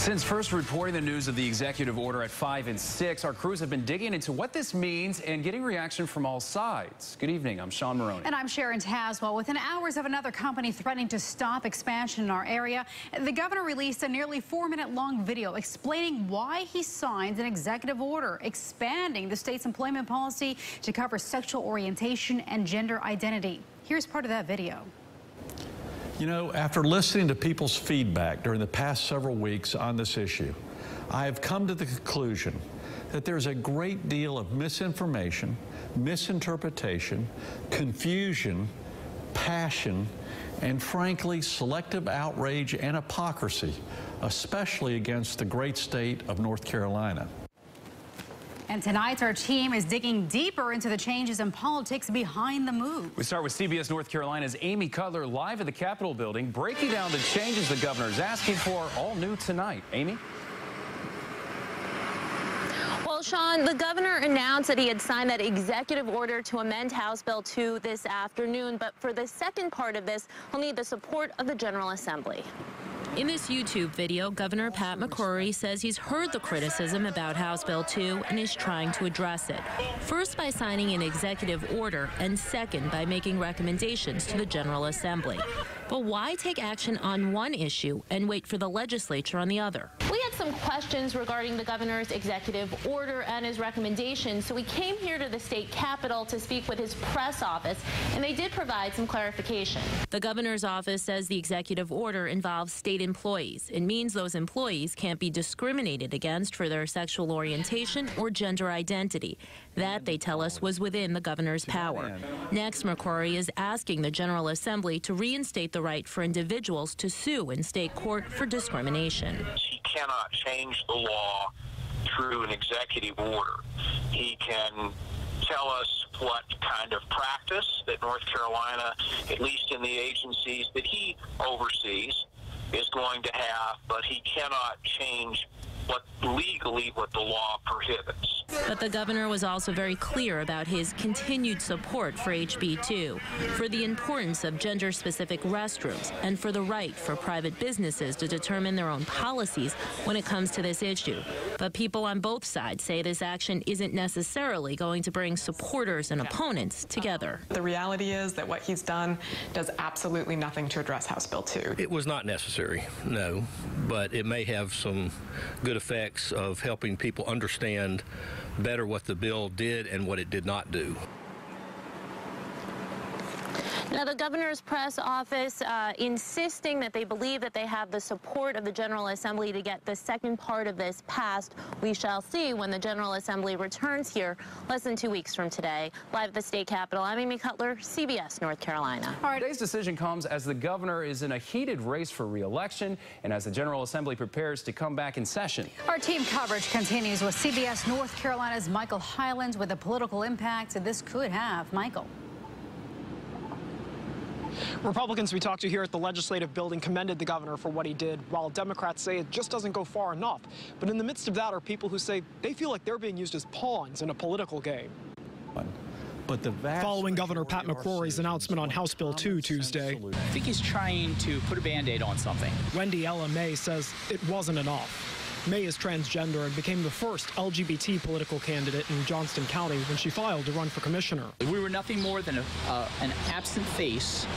Since first reporting the news of the executive order at 5 and 6, our crews have been digging into what this means and getting reaction from all sides. Good evening. I'm Sean Maroney. And I'm Sharon Taswell. Within hours of another company threatening to stop expansion in our area, the governor released a nearly 4-minute-long video explaining why he signed an executive order expanding the state's employment policy to cover sexual orientation and gender identity. Here's part of that video. You know, after listening to people's feedback during the past several weeks on this issue, I have come to the conclusion that there's a great deal of misinformation, misinterpretation, confusion, passion, and frankly, selective outrage and hypocrisy, especially against the great state of North Carolina. And tonight, our team is digging deeper into the changes in politics behind the move. We start with CBS North Carolina's Amy Cutler live at the Capitol building, breaking down the changes the governor is asking for, all new tonight. Amy? Well, Sean, the governor announced that he had signed that executive order to amend House Bill 2 this afternoon. But for the second part of this, he'll need the support of the General Assembly. In this YouTube video, Governor Pat McCrory says he's heard the criticism about House Bill 2 and is trying to address it. First by signing an executive order, and second by making recommendations to the General Assembly. But why take action on one issue and wait for the legislature on the other? We had some questions regarding the governor's executive order and his recommendations, so we came here to the state capitol to speak with his press office, and they did provide some clarification. The governor's office says the executive order involves state employees. It means those employees can't be discriminated against for their sexual orientation or gender identity. That, they tell us, was within the governor's power. Next, McCrory is asking the General Assembly to reinstate the right for individuals to sue in state court for discrimination. He cannot change the law through an executive order. He can tell us what kind of practice that North Carolina, at least in the agencies that he oversees, is going to have, but he cannot change legally what the law prohibits. But the governor was also very clear about his continued support for HB 2, for the importance of gender-specific restrooms, and for the right for private businesses to determine their own policies when it comes to this issue. But people on both sides say this action isn't necessarily going to bring supporters and opponents together. The reality is that what he's done does absolutely nothing to address House Bill 2. It was not necessary, no, but it may have some good effects of helping people understand better what the bill did and what it did not do. Now, the governor's press office insisting that they believe that they have the support of the General Assembly to get the second part of this passed. We shall see when the General Assembly returns here less than 2 weeks from today. Live at the state capitol, I'm Amy Cutler, CBS North Carolina. All right, today's decision comes as the governor is in a heated race for re-election and as the General Assembly prepares to come back in session. Our team coverage continues with CBS North Carolina's Michael Highlands with the political impact that this could have. Michael. Republicans we talked to here at the legislative building commended the governor for what he did, while Democrats say it just doesn't go far enough. But in the midst of that are people who say they feel like they're being used as pawns in a political game. But following Governor Pat McCrory's announcement on House Bill 2 Tuesday, I think he's trying to put a Band-Aid on something. Wendy Ella May says it wasn't enough. May is transgender and became the first LGBT political candidate in Johnston County when she filed to run for commissioner. We were nothing more than an absent face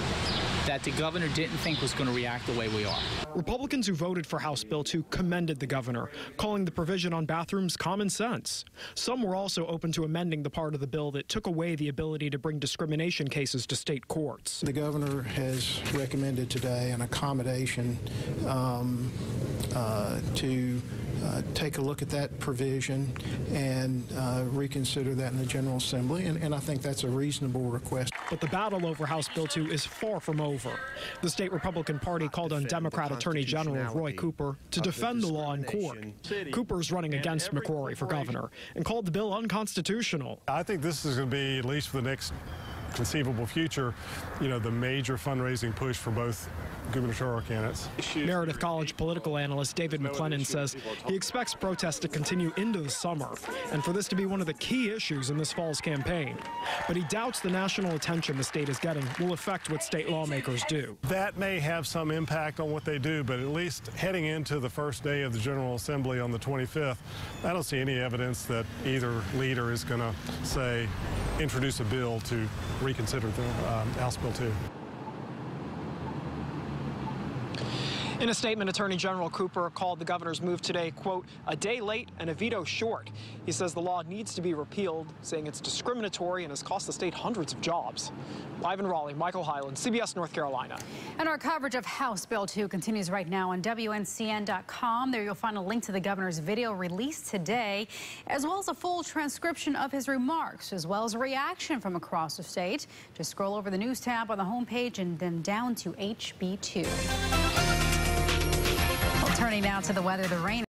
that the governor didn't think was going to react the way we are. Republicans who voted for House Bill 2 commended the governor, calling the provision on bathrooms common sense. Some were also open to amending the part of the bill that took away the ability to bring discrimination cases to state courts. The governor has recommended today an accommodation to take a look at that provision and reconsider that in the General Assembly, and I think that's a reasonable request. But the battle over House Bill 2 is far from over. The state Republican Party called on Democrat Attorney General Roy Cooper to defend the law in court. Cooper's running against McCrory for governor and called the bill unconstitutional. I think this is going to be, at least for the next conceivable future, you know, the major fundraising push for both gubernatorial candidates. Meredith College political analyst David McClennan says he expects protests to continue into the summer and for this to be one of the key issues in this fall's campaign. But he doubts the national attention the state is getting will affect what state lawmakers do. That may have some impact on what they do, but at least heading into the first day of the General Assembly on the 25th, I don't see any evidence that either leader is going to say, introduce a bill to reconsider the House Bill 2. In a statement, Attorney General Cooper called the governor's move today, quote, a day late and a veto short. He says the law needs to be repealed, saying it's discriminatory and has cost the state hundreds of jobs. Live in Raleigh, Michael Hyland, CBS North Carolina. And our coverage of House Bill 2 continues right now on WNCN.com. There you'll find a link to the governor's video released today, as well as a full transcription of his remarks, as well as a reaction from across the state. Just scroll over the news tab on the homepage and then down to HB2. Turning now to the weather, the rain